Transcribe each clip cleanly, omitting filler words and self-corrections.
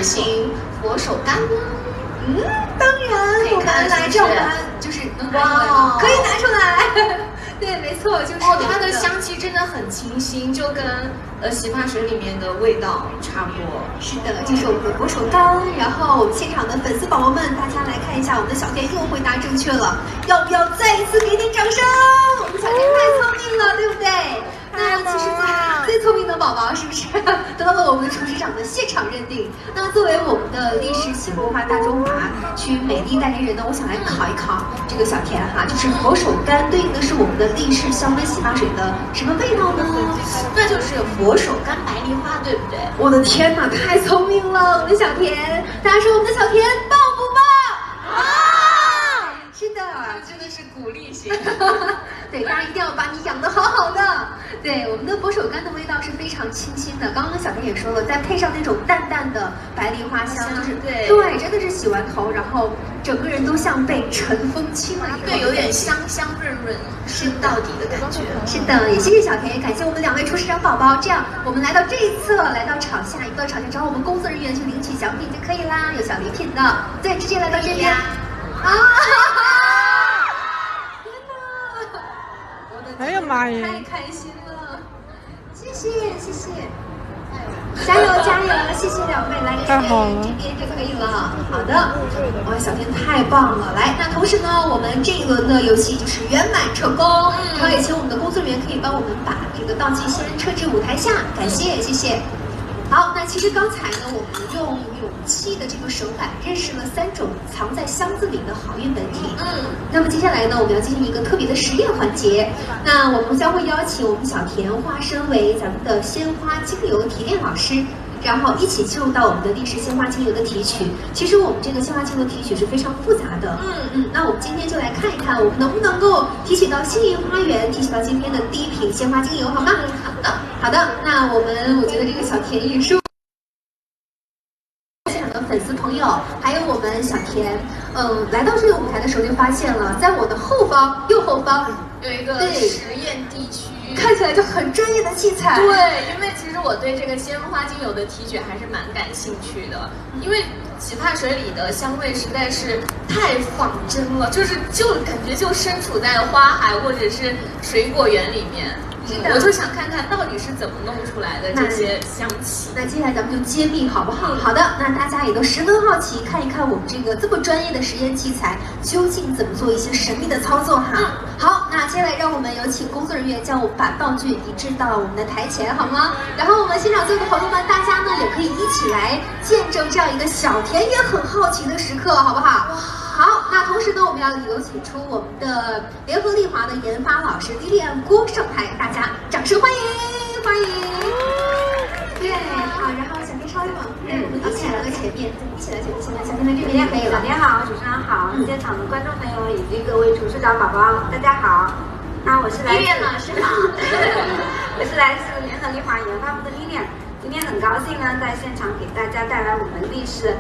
行佛手柑吗？当然，我们来这儿就是能拿出来吗？可以拿出来。对，没错，就是它的香气真的很清新，就跟洗发水里面的味道差不多。是的，这是我们的佛手柑。然后我们现场的粉丝宝宝们，大家来看一下，我们的小田又回答正确了，要不要再一次给点掌声？我们小田太聪明了，对不对？那其实最聪明的宝宝是不是得到了我们的厨师长的现场认定？那作为我们的立式喜活化大中华区美丽代言人呢，我想来考一考这个小田哈，就是佛手柑对应的是我们的立式香氛洗发水的什么味道呢？那就是佛手柑白梨花，对不对？我的天哪，太聪明了，我们的小田！大家说我们的小田棒不棒？啊！是的，真的是鼓励型。对，大家一定要把你养得好好的。对，我们的佛手柑的味道是非常清新的。刚刚小田也说了，再配上那种淡淡的白梨花香，就是对，真的是洗完头，然后整个人都像被尘封清了一样，对，有点香香润润、深到底的感觉。是的，也谢谢小田，也感谢我们2位厨师长宝宝。这样，我们来到这一侧，来到场下，一到场下找我们工作人员去领取奖品就可以啦，有小礼品的。对，直接来到这边。啊！哎呀妈呀！太开心了，谢谢谢谢，加油加油！谢谢2位，来太好了，这边就可以了。好的，哇，小田太棒了！来，那同时呢，我们这一轮的游戏就是圆满成功。然后也请我们的工作人员可以帮我们把这个道具先撤至舞台下，感谢谢谢。好，那其实刚才呢，我们用勇气的这个手法认识了3种藏在箱子里的好运本体。那么接下来呢，我们要进行一个特别的实验环节。那我们将会邀请我们小田化身为咱们的鲜花精油提炼老师，然后一起进入到我们的立式鲜花精油的提取。其实我们这个鲜花精油提取是非常复杂的。那我们今天就来看一看，我们能不能够提取到幸运花园，提取到今天的第1瓶鲜花精油，好吗？好的。那我觉得这个小田也是现场的粉丝朋友，还有我们小田，来到这个舞台的时候就发现了，在我的右后方有一个实验地区。看起来就很专业的器材。对，因为其实我对这个鲜花精油的提取还是蛮感兴趣的，因为洗发水里的香味实在是太仿真了，就感觉就身处在花海或者是水果园里面。我就想看看到底是怎么弄出来的这些香气。那接下来咱们就揭秘好不好？好的，那大家也都十分好奇，看一看我们这个这么专业的实验器材究竟怎么做一些神秘的操作哈。好，那接下来让我们有请工作人员将我们把道具移至到我们的台前，好吗？然后我们现场所有的朋友们，大家呢也可以一起来见证这样一个小田也很好奇的时刻，好不好？好，那同时呢，我们要有请出我们的联合利华的研发老师莉莉安郭上台，大家掌声欢迎，欢迎。对，好，然后小田稍微往我们一起来到前面，一起来前面，小田来这边可以了。小田好，主持人好，现场的观众朋友以及各位厨师长宝宝，大家好。那我是来自老师好，我是来自联合利华研发部的莉莉安，今天很高兴呢，在现场给大家带来我们立式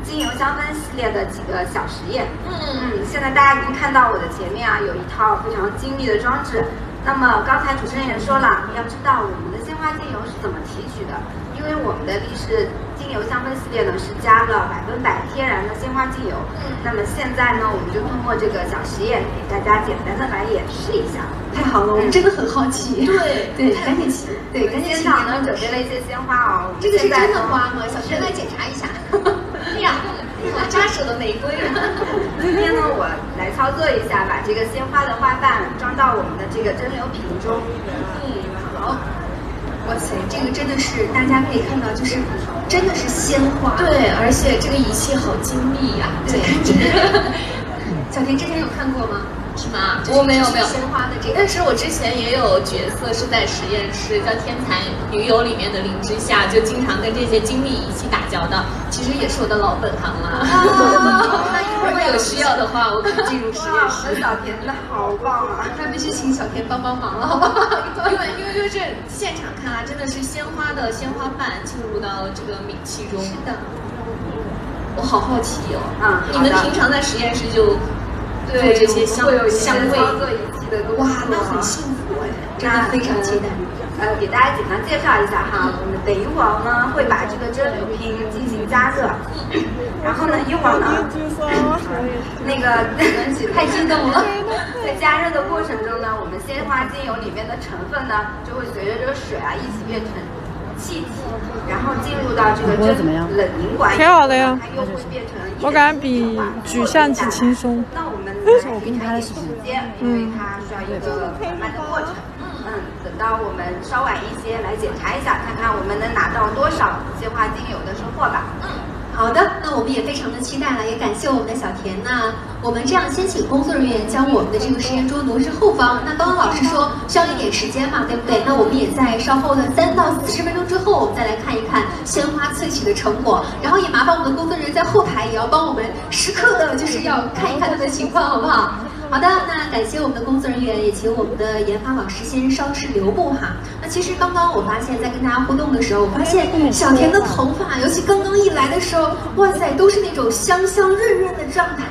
精油香氛系列的几个小实验。现在大家已经看到我的前面啊，有一套非常精密的装置。那么刚才主持人也说了，要知道我们的鲜花精油是怎么提取的，因为我们的立式精油香氛系列呢是加了100%天然的鲜花精油。那么现在呢，我们就通过这个小实验给大家简单的来演示一下。太好了，我们真的很好奇。对，赶紧现场呢准备了一些鲜花哦。这个是真的花吗？小田来检查一下。哎呀，好扎手的玫瑰啊！今天呢，我来操作一下，把这个鲜花的花瓣装到我们的这个蒸馏瓶中。好。哇塞，这个真的是大家可以看到，就是真的是鲜花。对，而且这个仪器好精密呀。对。小田之前有看过吗？是吗？我没有鲜花的这个，但是我之前也有角色是在实验室，叫《天才女友》里面的林之夏，就经常跟这些精密仪器打交道，其实也是我的老本行了。那一会儿有需要的话，我可以进入实验室。小田真的好棒啊！那必须请小田帮忙了，好不好？因为就是现场看啊，真的是鲜花的鲜花瓣进入到这个皿器中。是的。我好好奇哦。你们平常在实验室就做这些香味，操作仪器的，哇，那很幸福哎，真的非常期待。给大家简单介绍一下哈，我们等一会儿呢会把这个蒸馏瓶进行加热，然后呢一会儿呢，那个太激动了，在加热的过程中呢，我们鲜花精油里面的成分呢就会随着这个水啊一起变成气体，然后进入到这个冷凝管，挺好的呀，它又会变成我感觉比举相机轻松。那我们来给它一点时间，因为它需要一个缓慢的过程。等到我们稍晚一些来检查一下，看看我们能拿到多少鲜花精油的收获吧。好的，那我们也非常的期待了，也感谢我们的小田呢。我们这样先请工作人员将我们的这个实验桌挪至后方。那刚刚老师说需要一点时间嘛，对不对？那我们也在稍后的3到40分钟之后，我们再来看一看鲜花萃取的成果。然后也麻烦我们的工作人员在后台也要帮我们时刻的，就是要看一看它的情况，好不好？好的，那感谢我们的工作人员，也请我们的研发老师先稍事留步哈。那其实刚刚我发现，在跟大家互动的时候，我发现小田的头发，尤其刚刚一来的时候，哇塞，都是那种香香润润的状态。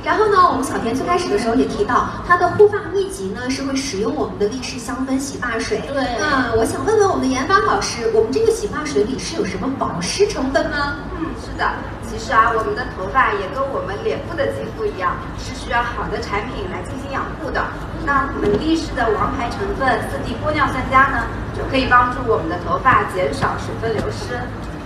然后呢，我们小田最开始的时候也提到，它的护发秘籍呢是会使用我们的力士香氛洗发水。对。那我想问问我们的研发老师，我们这个洗发水里是有什么保湿成分吗？是的。其实啊，我们的头发也跟我们脸部的肌肤一样，是需要好的产品来进行养护的。那我们力士的王牌成分4D 玻尿酸钾呢，就可以帮助我们的头发减少水分流失。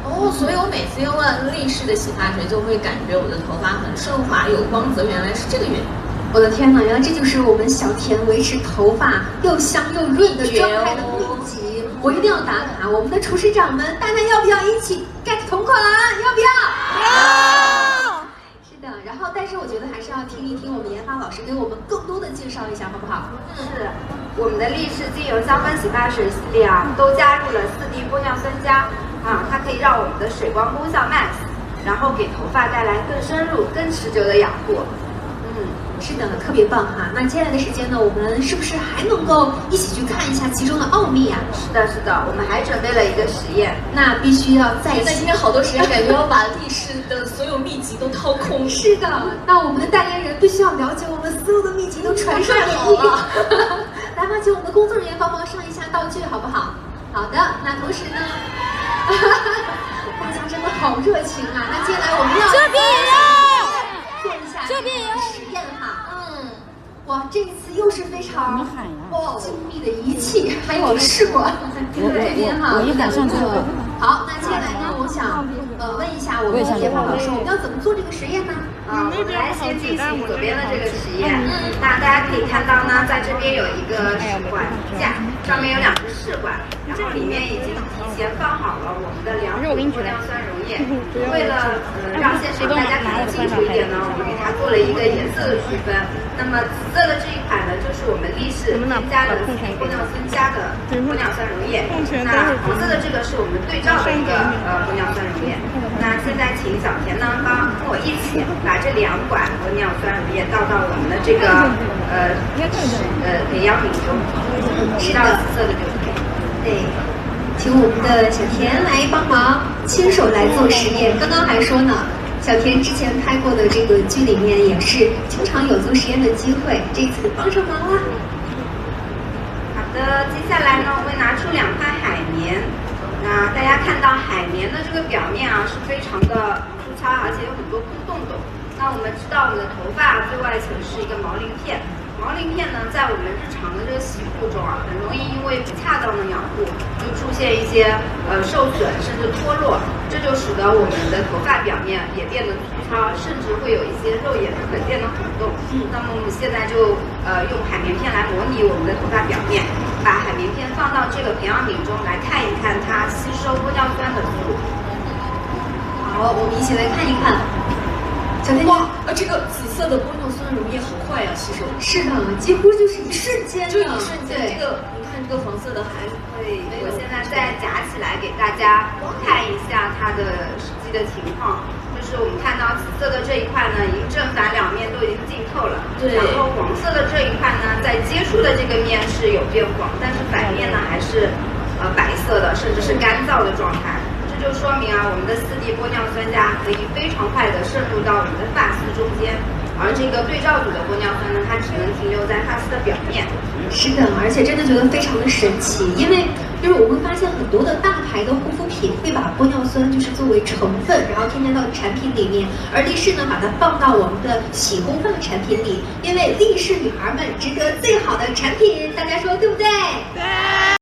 哦，所以我每次用了力士的洗发水，就会感觉我的头发很顺滑有光泽，原来是这个原因。我的天哪，原来这就是我们小田维持头发又香又润的状态的秘籍。我一定要打卡，我们的厨师长们，大家要不要一起 get 同款？要不要？要。是的，然后但是我觉得还是要听一听我们研发老师给我们更多的介绍一下，好不好？是，我们的力士精油香氛洗发水系列啊，都加入了4D 玻尿酸钾啊，它可以让我们的水光功效 max， 然后给头发带来更深入、更持久的养护。是的，特别棒哈。那接下来的时间呢，我们是不是还能够一起去看一下其中的奥秘啊？是的，是的，我们还准备了一个实验，那必须要再现在今天好多实验，感觉要把力士的所有秘籍都掏空。是的，那我们的代言人必须要了解我们所有的秘籍都传授给你。来吧，请我们的工作人员帮忙上一下道具，好不好？好的，那同时呢，大家真的好热情啊！那接下来我们要这边也要做一下这边也要实验哈。哇，这一次又是非常精密的仪器，还有试管。这边哈，我一喊上去了。好，那接下来呢，我想问一下我们的研发老师，我们要怎么做这个实验呢？我们来先进行左边的这个实验。那大家可以看到呢，在这边有一个试管架，上面有2个试管，然后里面已经提前放好了我们的2种玻尿酸溶液。为了让现场大家看得清楚一点呢，我们给它做了一个颜色的区分。那么紫色的这一款呢，就是我们力士添加了4D 玻尿酸钾的玻尿酸溶液。那黄色的这个是我们对照的一个玻尿酸溶液。那现在请小田呢跟我一起把这2管玻尿酸溶液倒到我们的这个培养皿中，提到紫色的就可以。对，请我们的小田来帮忙亲手来做实验。刚刚还说呢，小田之前拍过的这个剧里面也是经常有做实验的机会，这次帮上忙啦。好的，接下来呢，我会拿出2块海绵。那大家看到海绵的这个表面啊，是非常的粗糙，而且有很多空洞洞。那我们知道，我们的头发最外层是一个毛鳞片。毛鳞片呢，在我们日常的这个洗护中啊，很容易因为不恰当的养护，就出现一些受损甚至脱落，这就使得我们的头发表面也变得粗糙，甚至会有一些肉眼可见的孔洞。那么我们现在就用海绵片来模拟我们的头发表面，把海绵片放到这个培养皿中来看一看它吸收玻尿酸的速度。好，我们一起来看一看。小田，哇，这个紫色的玻尿酸溶液好快呀，吸收。是的，几乎就是一瞬间，就一瞬间。这个你看，这个黄色的还会，我现在再夹起来给大家看一下它的实际的情况。就是我们看到紫色的这一块呢，已经正反2面都已经浸透了。对。然后黄色的这一块呢，在接触的这个面是有变黄，但是反面呢还是白色的，甚至是干燥的状态。就说明啊，我们的4D 玻尿酸钾可以非常快的渗入到我们的发丝中间，而这个对照组的玻尿酸呢，它只能停留在发丝的表面。是的，而且真的觉得非常的神奇，因为就是我们会发现很多的大牌的护肤品会把玻尿酸就是作为成分，然后添加到产品里面，而力士呢把它放到我们的洗护放产品里，因为力士女孩们值得最好的产品，大家说对不对？对。